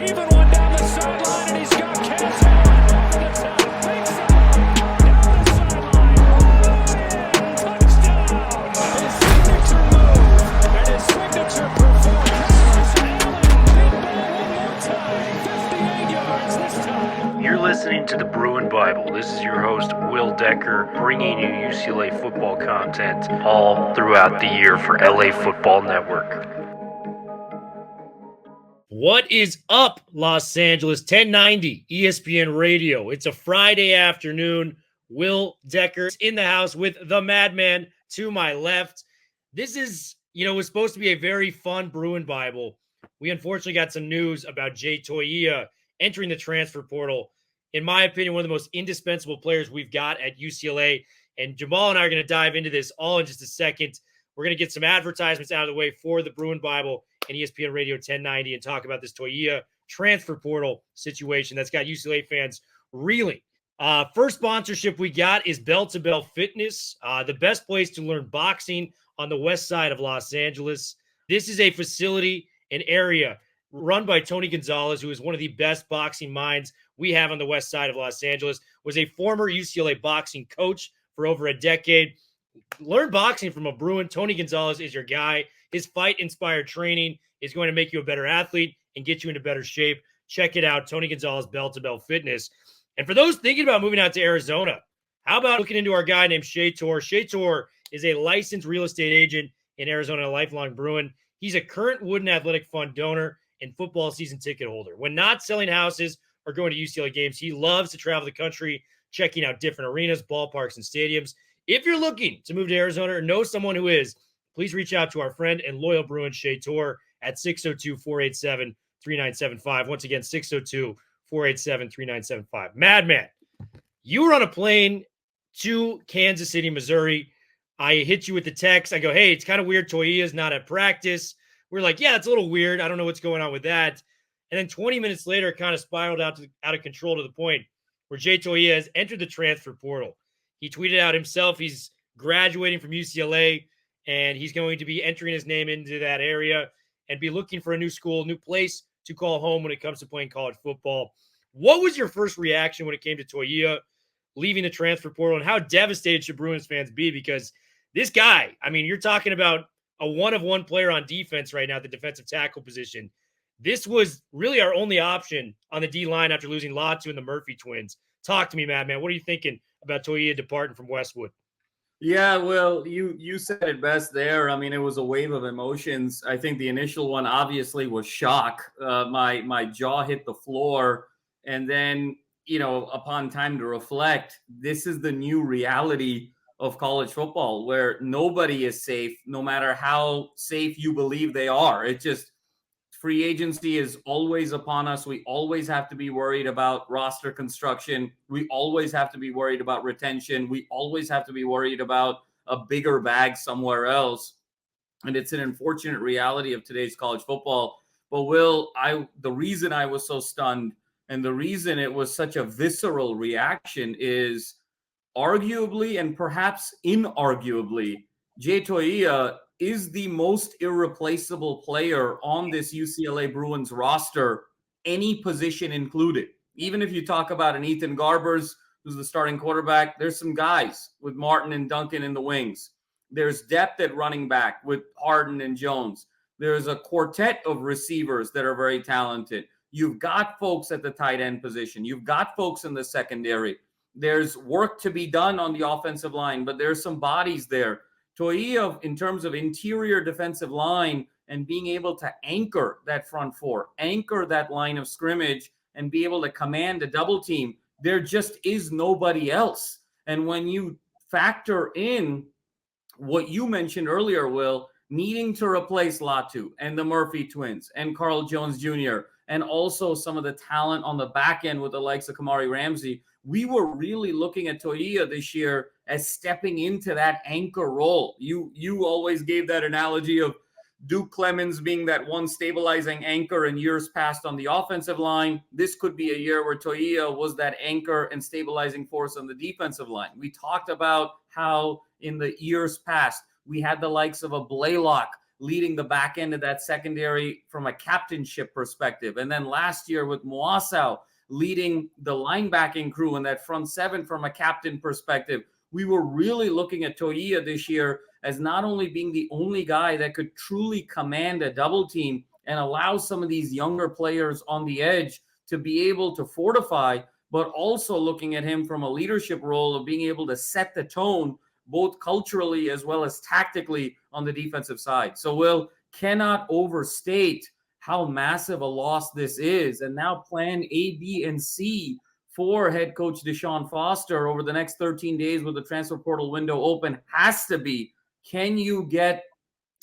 Even one down the sideline, and he's got Cass over the top. Big side, down the sideline. Touchdown. His signature move and his signature performance. Allen, big ball one more time. 58 yards this time. You're listening to the Bruin Bible. This is your host, Will Decker, bringing you UCLA football content all throughout the year for LA Football Network. What is up, Los Angeles? 1090 ESPN Radio. It's a Friday afternoon. Will Decker in the house with the madman to my left. This is, was supposed to be a very fun Bruin Bible. We unfortunately got some news about Jay Toia entering the transfer portal. In my opinion, one of the most indispensable players we've got at UCLA. And Jamal and I are going to dive into this all in just a second. We're going to get some advertisements out of the way for the Bruin Bible and ESPN Radio 1090 and talk about this Toia transfer portal situation that's got UCLA fans reeling. First sponsorship we got is Bell to Bell Fitness, the best place to learn boxing on the west side of Los Angeles. This is a facility, an area run by Tony Gonzalez, who is one of the best boxing minds we have on the west side of Los Angeles, was a former UCLA boxing coach for over a decade. Learn boxing from a Bruin. Tony Gonzalez is your guy. His fight-inspired training is going to make you a better athlete and get you into better shape. Check it out, Tony Gonzalez, Bell to Bell Fitness. And for those thinking about moving out to Arizona, how about looking into our guy named Jay Toia? Jay Toia is a licensed real estate agent in Arizona, a lifelong Bruin. He's a current Wooden Athletic Fund donor and football season ticket holder. When not selling houses or going to UCLA games, he loves to travel the country, checking out different arenas, ballparks, and stadiums. If you're looking to move to Arizona or know someone who is, please reach out to our friend and loyal Bruin, Jay Toia, at 602-487-3975. Once again, 602-487-3975. Madman, you were on a plane to Kansas City, Missouri. I hit you with the text. I go, hey, it's kind of weird. Toia's not at practice. We're like, yeah, it's a little weird. I don't know what's going on with that. And then 20 minutes later, it kind of spiraled out of control to the point where Jay Toia has entered the transfer portal. He tweeted out himself he's graduating from UCLA, and he's going to be entering his name into that area and be looking for a new school, new place to call home when it comes to playing college football. What was your first reaction when it came to Toia leaving the transfer portal, and how devastated should Bruins fans be? Because this guy, you're talking about a one-of-one player on defense right now at the defensive tackle position. This was really our only option on the D-line after losing Latu and the Murphy twins. Talk to me, madman. What are you thinking about Toia departing from Westwood? Yeah, well, you said it best there. It was a wave of emotions. I think the initial one obviously was shock. My jaw hit the floor. And then, upon time to reflect, this is the new reality of college football where nobody is safe, no matter how safe you believe they are. It just, free agency is always upon us. We always have to be worried about roster construction. We always have to be worried about retention. We always have to be worried about a bigger bag somewhere else. And it's an unfortunate reality of today's college football. But Will, the reason I was so stunned and the reason it was such a visceral reaction is arguably and perhaps inarguably, Jay Toia is the most irreplaceable player on this UCLA Bruins roster, any position included. Even if you talk about an Ethan Garbers, who's the starting quarterback, there's some guys with Martin and Duncan in the wings. There's depth at running back with Harden and Jones. There's a quartet of receivers that are very talented. You've got folks at the tight end position. You've got folks in the secondary. There's work to be done on the offensive line, but there's some bodies there. Toia, in terms of interior defensive line and being able to anchor that front four, anchor that line of scrimmage, and be able to command a double team, there just is nobody else. And when you factor in what you mentioned earlier, Will, needing to replace Latu and the Murphy twins and Carl Jones Jr., and also some of the talent on the back end with the likes of Kamari Ramsey, we were really looking at Toia this year as stepping into that anchor role. You always gave that analogy of Duke Clemens being that one stabilizing anchor in years past on the offensive line. This could be a year where Toia was that anchor and stabilizing force on the defensive line. We talked about how in the years past, we had the likes of a Blaylock leading the back end of that secondary from a captainship perspective. And then last year with Moasau leading the linebacking crew in that front seven from a captain perspective. We were really looking at Toia this year as not only being the only guy that could truly command a double team and allow some of these younger players on the edge to be able to fortify, but also looking at him from a leadership role of being able to set the tone both culturally as well as tactically on the defensive side. So Will cannot overstate how massive a loss this is. And now plan A, B, and C for head coach Deshaun Foster over the next 13 days with the transfer portal window open has to be, can you get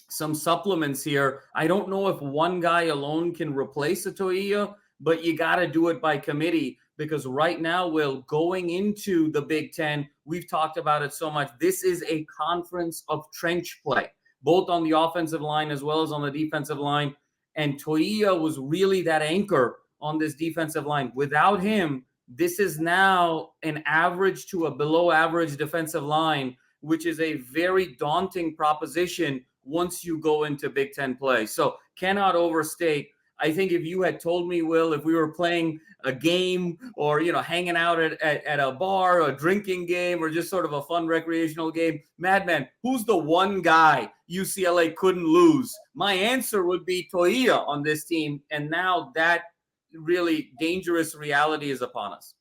some supplements here? I don't know if one guy alone can replace a Toia, but you got to do it by committee, because right now, Will, going into the Big Ten, we've talked about it so much. This is a conference of trench play, both on the offensive line as well as on the defensive line. And Toia was really that anchor on this defensive line. Without him, this is now an average to a below average defensive line, which is a very daunting proposition once you go into Big Ten play. So cannot overstate. I think if you had told me, Will, if we were playing a game or, hanging out at a bar, a drinking game, or just sort of a fun recreational game, Madman, who's the one guy UCLA couldn't lose? My answer would be Toia on this team. And now that really dangerous reality is upon us.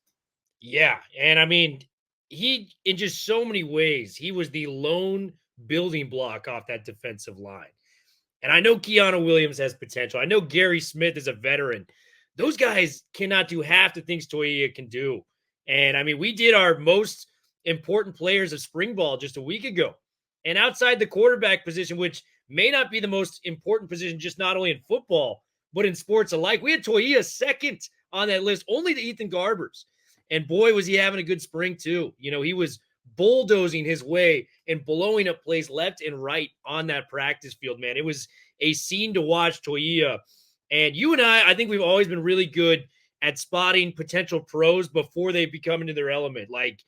Yeah. And I mean, he, in just so many ways, he was the lone building block off that defensive line. And I know Keanu Williams has potential. I know Gary Smith is a veteran. Those guys cannot do half the things Toia can do. And I mean, we did our most important players of spring ball just a week ago. And outside the quarterback position, which may not be the most important position, just not only in football, but in sports alike, we had Toia second on that list, only to Ethan Garbers. And boy, was he having a good spring too. He was bulldozing his way and blowing up plays left and right on that practice field, man. It was a scene to watch, Toia. And you and I think we've always been really good at spotting potential pros before they become into their element. Like,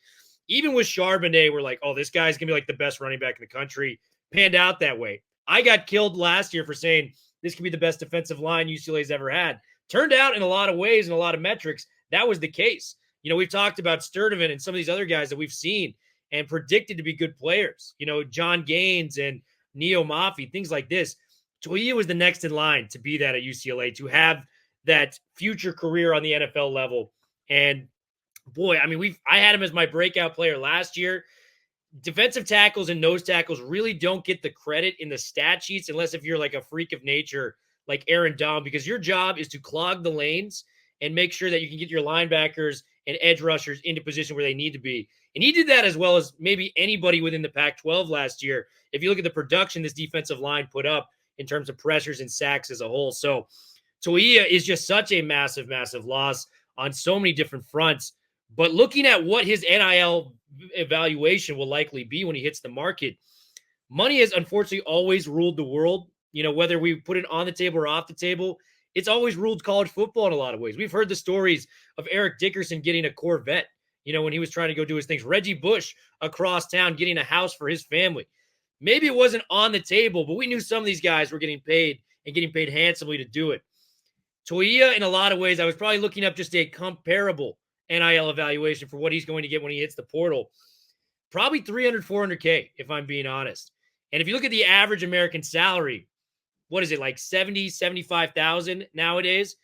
even with Charbonnet, we're like, oh, this guy's going to be like the best running back in the country. Panned out that way. I got killed last year for saying this could be the best defensive line UCLA's ever had. Turned out in a lot of ways and a lot of metrics, that was the case. We've talked about Sturdivant and some of these other guys that we've seen and predicted to be good players. John Gaines and Neo Mafi, things like this. Toia was the next in line to be that at UCLA, to have that future career on the NFL level. And boy, I mean, I had him as my breakout player last year. Defensive tackles and nose tackles really don't get the credit in the stat sheets unless if you're like a freak of nature like Aaron Donald, because your job is to clog the lanes and make sure that you can get your linebackers and edge rushers into position where they need to be. And he did that as well as maybe anybody within the Pac-12 last year. If you look at the production this defensive line put up in terms of pressures and sacks as a whole. So Toia is just such a massive, massive loss on so many different fronts. But looking at what his NIL evaluation will likely be when he hits the market, money has unfortunately always ruled the world. Whether we put it on the table or off the table, it's always ruled college football in a lot of ways. We've heard the stories of Eric Dickerson getting a Corvette, when he was trying to go do his things. Reggie Bush across town getting a house for his family. Maybe it wasn't on the table, but we knew some of these guys were getting paid and getting paid handsomely to do it. Toia, in a lot of ways, I was probably looking up just a comparable NIL evaluation for what he's going to get when he hits the portal. Probably 300, 400K, if I'm being honest. And if you look at the average American salary, what is it, like 70, 75,000 nowadays?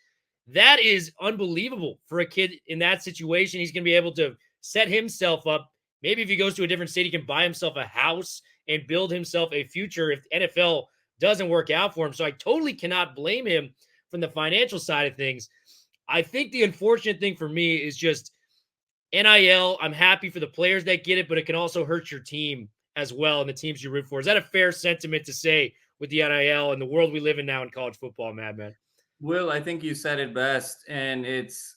That is unbelievable for a kid in that situation. He's going to be able to set himself up. Maybe if he goes to a different state, he can buy himself a house and build himself a future if NFL doesn't work out for him. So I totally cannot blame him from the financial side of things. I think the unfortunate thing for me is just NIL. I'm happy for the players that get it, but it can also hurt your team as well and the teams you root for. Is that a fair sentiment to say with the NIL and the world we live in now in college football, Madman? Will, I think you said it best. And it's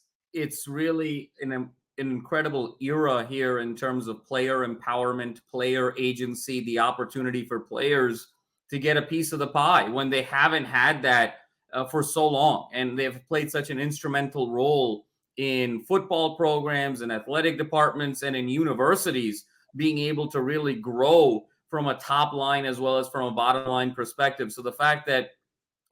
really an incredible era here in terms of player empowerment, player agency, the opportunity for players to get a piece of the pie when they haven't had that for so long. And they've played such an instrumental role in football programs and athletic departments and in universities being able to really grow from a top line as well as from a bottom line perspective. So the fact that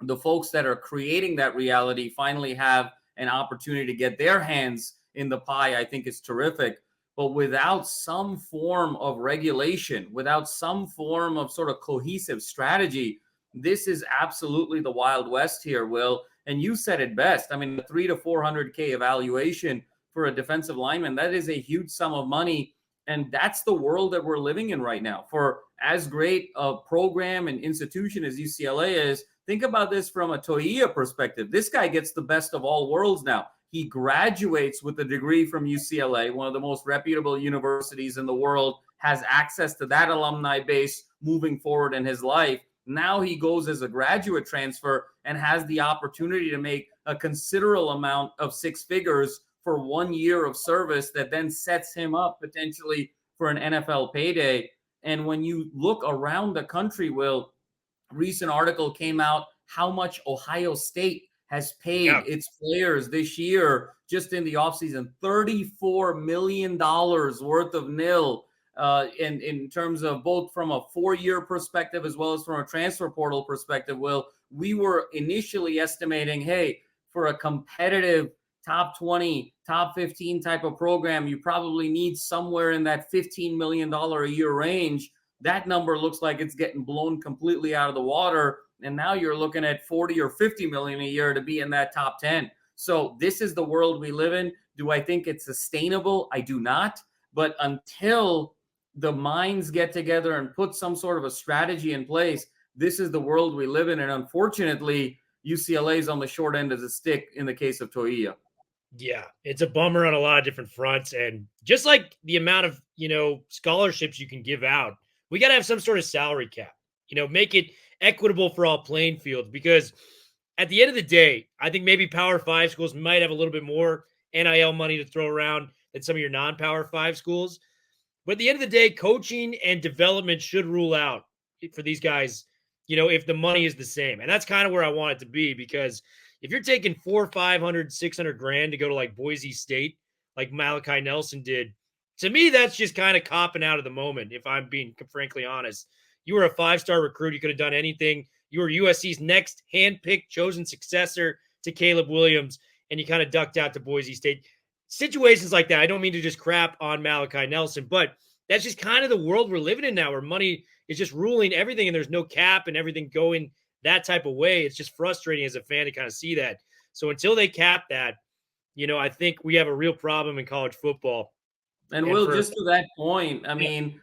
the folks that are creating that reality finally have an opportunity to get their hands in the pie, I think is terrific. But without some form of regulation, without some form of sort of cohesive strategy, this is absolutely the Wild West here, Will. And you said it best. I mean, the 300 to 400K evaluation for a defensive lineman, that is a huge sum of money. And that's the world that we're living in right now. For as great a program and institution as UCLA is, think about this from a Toia perspective. This guy gets the best of all worlds now. He graduates with a degree from UCLA, one of the most reputable universities in the world, has access to that alumni base moving forward in his life. Now he goes as a graduate transfer and has the opportunity to make a considerable amount of six figures for 1 year of service that then sets him up potentially for an NFL payday. And when you look around the country, Will, recent article came out how much Ohio State has paid its players this year just in the offseason, $34 million worth of nil in terms of both from a 4-year perspective as well as from a transfer portal perspective. Will, we were initially estimating, hey, for a competitive top 20, top 15 type of program, you probably need somewhere in that $15 million a year range. That number looks like it's getting blown completely out of the water. And now you're looking at 40 or 50 million a year to be in that top 10. So this is the world we live in. Do I think it's sustainable? I do not. But until the minds get together and put some sort of a strategy in place, this is the world we live in. And unfortunately, UCLA is on the short end of the stick in the case of Toia. Yeah, it's a bummer on a lot of different fronts. And just like the amount of, scholarships you can give out, we got to have some sort of salary cap, make it equitable for all playing fields, because at the end of the day, I think maybe Power 5 schools might have a little bit more NIL money to throw around than some of your non-Power 5 schools. But at the end of the day, coaching and development should rule out for these guys, if the money is the same. And that's kind of where I want it to be, because if you're taking $400, $500, $600 grand to go to like Boise State, like Malachi Nelson did, to me, that's just kind of copping out of the moment, if I'm being frankly honest. You were a 5-star recruit. You could have done anything. You were USC's next handpicked, chosen successor to Caleb Williams, and you kind of ducked out to Boise State. Situations like that, I don't mean to just crap on Malachi Nelson, but that's just kind of the world we're living in now, where money is just ruling everything and there's no cap and everything going that type of way. It's just frustrating as a fan to kind of see that. So until they cap that, I think we have a real problem in college football. And Will, just to that point, I mean,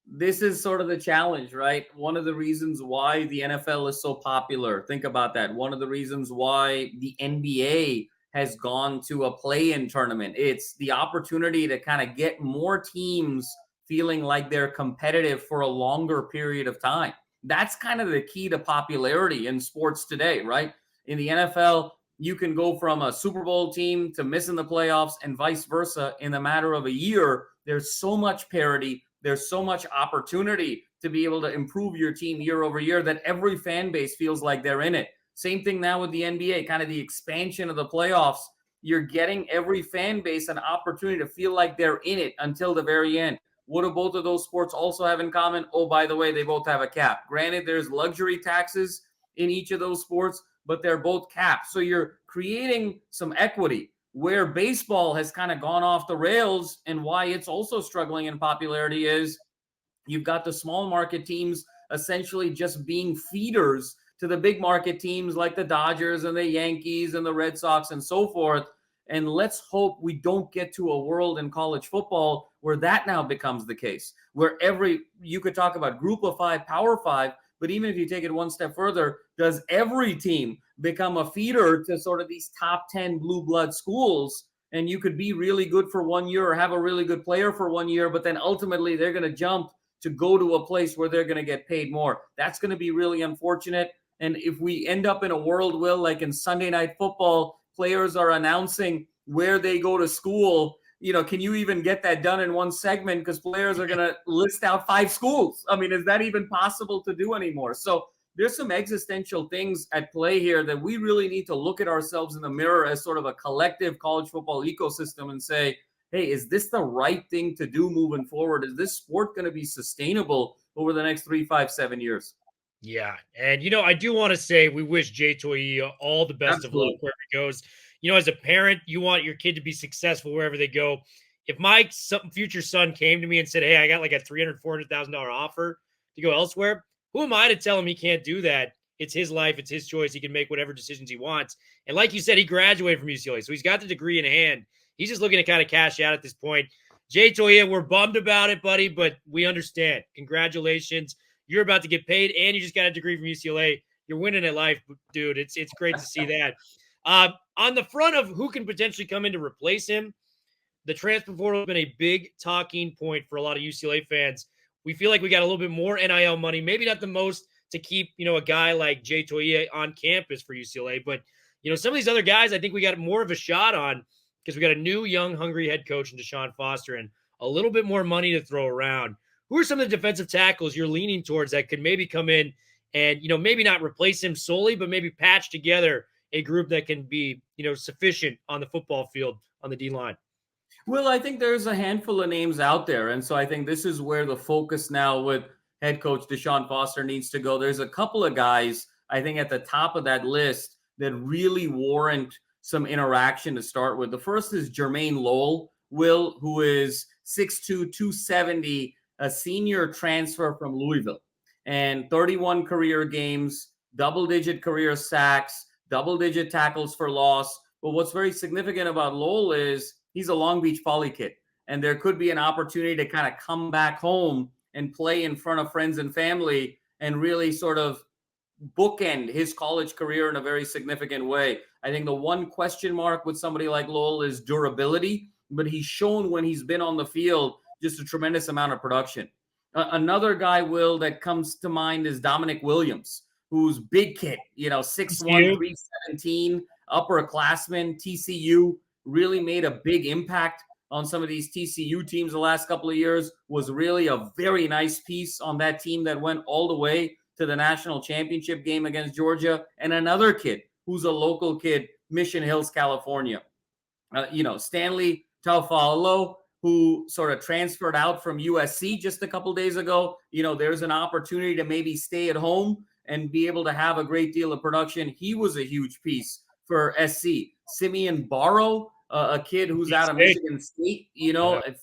this is sort of the challenge, right? One of the reasons why the NFL is so popular. Think about that. One of the reasons why the NBA has gone to a play-in tournament. It's the opportunity to kind of get more teams feeling like they're competitive for a longer period of time. That's kind of the key to popularity in sports today, right? In the NFL, you can go from a Super Bowl team to missing the playoffs and vice versa in a matter of a year. There's so much parity. There's so much opportunity to be able to improve your team year over year that every fan base feels like they're in it. Same thing now with the NBA, kind of the expansion of the playoffs. You're getting every fan base an opportunity to feel like they're in it until the very end. What do both of those sports also have in common? Oh, by the way, they both have a cap. Granted, there's luxury taxes in each of those sports, but they're both capped. So you're creating some equity. Where baseball has kind of gone off the rails and why it's also struggling in popularity is you've got the small market teams essentially just being feeders to the big market teams like the Dodgers and the Yankees and the Red Sox and so forth. And let's hope we don't get to a world in college football where that now becomes the case, where you could talk about group of 5, Power 5, but even if you take it one step further, does every team become a feeder to sort of these top 10 blue blood schools? And you could be really good for 1 year or have a really good player for 1 year, but then ultimately they're going to jump to go to a place where they're going to get paid more. That's going to be really unfortunate. And if we end up in a world, Will, like in Sunday Night Football, players are announcing where they go to school, can you even get that done in one segment? Because players are going to list out 5 schools. I mean, is that even possible to do anymore? So there's some existential things at play here that we really need to look at ourselves in the mirror as sort of a collective college football ecosystem and say, hey, is this the right thing to do moving forward? Is this sport going to be sustainable over the next 3, 5, 7 years. Yeah. And, I do want to say we wish Jay Toia all the best of luck Absolutely. wherever he goes. As a parent, you want your kid to be successful wherever they go. If my future son came to me and said, hey, I got like a $300,000, $400,000 offer to go elsewhere, who am I to tell him he can't do that? It's his life. It's his choice. He can make whatever decisions he wants. And like you said, he graduated from UCLA, so he's got the degree in hand. He's just looking to kind of cash out at this point. Jay Toia, we're bummed about it, buddy, but we understand. Congratulations. You're about to get paid, and you just got a degree from UCLA. You're winning at life, dude. It's great to see that. On the front of who can potentially come in to replace him, the transfer portal has been a big talking point for a lot of UCLA fans. We feel like we got a little bit more NIL money, maybe not the most to keep, a guy like Jay Toia on campus for UCLA, but some of these other guys, I think we got more of a shot on because we got a new, young, hungry head coach in Deshaun Foster and a little bit more money to throw around. Who are some of the defensive tackles you're leaning towards that could maybe come in and, maybe not replace him solely, but maybe patch together a group that can be, sufficient on the football field on the D-line? Well, I think there's a handful of names out there. And so I think this is where the focus now with head coach Deshaun Foster needs to go. There's a couple of guys, I think, at the top of that list that really warrant some interaction to start with. The first is Jermaine Lowell, who is 6'2", 270, a senior transfer from Louisville, and 31 career games, double-digit career sacks, double-digit tackles for loss. But what's very significant about Lowell is he's a Long Beach Poly kid, and there could be an opportunity to kind of come back home and play in front of friends and family and really sort of bookend his college career in a very significant way. I think the one question mark with somebody like Lowell is durability, but he's shown when he's been on the field just a tremendous amount of production. Another guy, Will, that comes to mind is Dominic Williams, who's big kid, 6'1", 317, upperclassman, TCU, really made a big impact on some of these TCU teams the last couple of years, was really a very nice piece on that team that went all the way to the national championship game against Georgia. And another kid who's a local kid, Mission Hills, California. Stanley Taufa'alo, who sort of transferred out from USC just a couple days ago. There's an opportunity to maybe stay at home and be able to have a great deal of production. He was a huge piece for SC. Simeon Barrow, a kid who's out of Michigan State,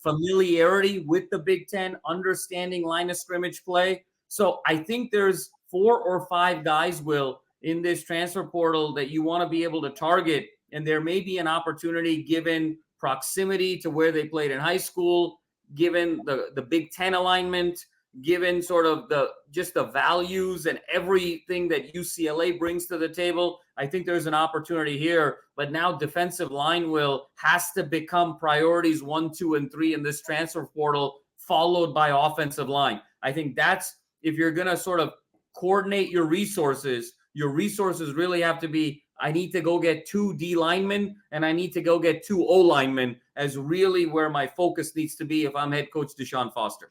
familiarity with the Big Ten, understanding line of scrimmage play. So I think there's 4 or 5 guys, Will, in this transfer portal that you want to be able to target. And there may be an opportunity given proximity to where they played in high school, given the Big Ten alignment, given sort of the values and everything that UCLA brings to the table. I think there's an opportunity here, but now defensive line has to become priorities 1, 2, and 3 in this transfer portal, followed by offensive line. I think that's, if you're going to sort of coordinate your resources really have to be, I need to go get 2 D linemen and I need to go get 2 O linemen as really where my focus needs to be if I'm head coach Deshaun Foster.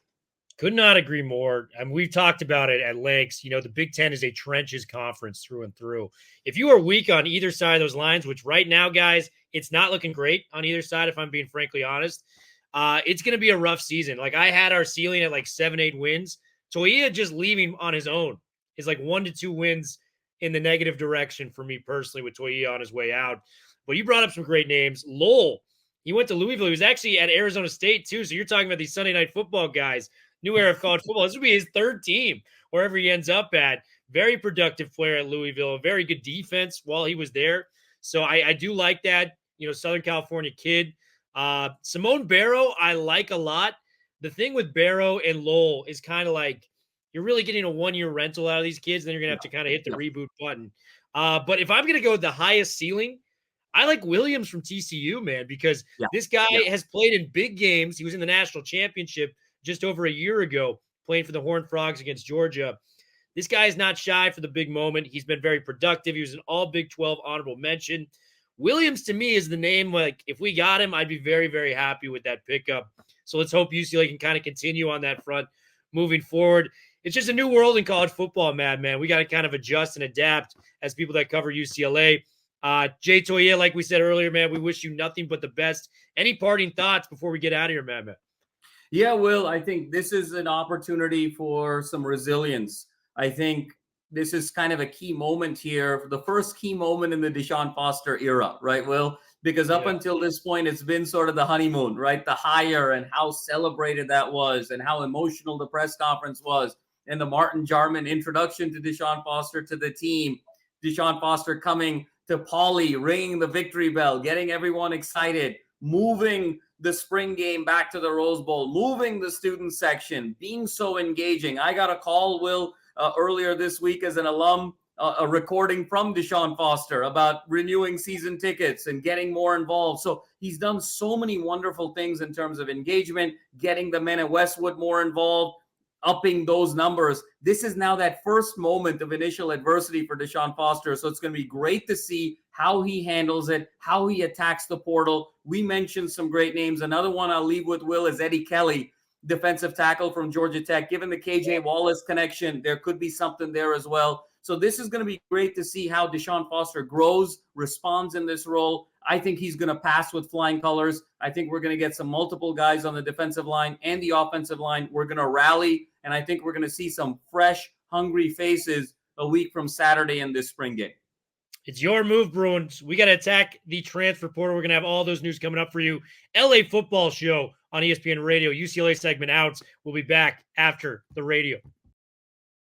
Could not agree more. I mean, we've talked about it at lengths. The Big Ten is a trenches conference through and through. If you are weak on either side of those lines, which right now, guys, it's not looking great on either side, if I'm being frankly honest, it's going to be a rough season. Like, I had our ceiling at like 7-8 wins. Toia just leaving on his own is like 1 to 2 wins in the negative direction for me personally with Toia on his way out. But you brought up some great names. Lowell, he went to Louisville. He was actually at Arizona State too. So you're talking about these Sunday Night Football guys. New era of college football. This would be his 3rd team, wherever he ends up at. Very productive player at Louisville. A very good defense while he was there. So I do like that, Southern California kid. Simone Barrow, I like a lot. The thing with Barrow and Lowell is kind of like you're really getting a 1-year rental out of these kids. Then you're going to have to kind of hit the reboot button. But if I'm going to go with the highest ceiling, I like Williams from TCU, man, because this guy has played in big games. He was in the national championship just over a year ago, playing for the Horned Frogs against Georgia. This guy is not shy for the big moment. He's been very productive. He was an all Big 12 honorable mention. Williams, to me, is the name. Like, if we got him, I'd be very, very happy with that pickup. So let's hope UCLA can kind of continue on that front moving forward. It's just a new world in college football, man. We got to kind of adjust and adapt as people that cover UCLA. Jay Toia, like we said earlier, man, we wish you nothing but the best. Any parting thoughts before we get out of here, man? Yeah, Will, I think this is an opportunity for some resilience. I think this is kind of a key moment here, the first key moment in the Deshaun Foster era, right, Will? Because up until this point, it's been sort of the honeymoon, right? The hire and how celebrated that was and how emotional the press conference was. And the Martin Jarman introduction to Deshaun Foster to the team. Deshaun Foster coming to Pauley, ringing the victory bell, getting everyone excited, moving the spring game back to the Rose Bowl, moving the student section, being so engaging. I got a call, Will, earlier this week as an alum, a recording from Deshaun Foster about renewing season tickets and getting more involved. So he's done so many wonderful things in terms of engagement, getting the men at Westwood more involved, upping those numbers. This is now that first moment of initial adversity for Deshaun Foster. So it's going to be great to see how he handles it, how he attacks the portal. We mentioned some great names. Another one I'll leave with, Will, is Eddie Kelly, defensive tackle from Georgia Tech. Given the KJ Wallace connection, there could be something there as well. So this is going to be great to see how Deshaun Foster grows, responds in this role. I think he's going to pass with flying colors. I think we're going to get some multiple guys on the defensive line and the offensive line. We're going to rally, and I think we're going to see some fresh, hungry faces a week from Saturday in this spring game. It's your move, Bruins. We got to attack the transfer portal. We're going to have all those news coming up for you. LA Football Show on ESPN Radio. UCLA segment out. We'll be back after the radio.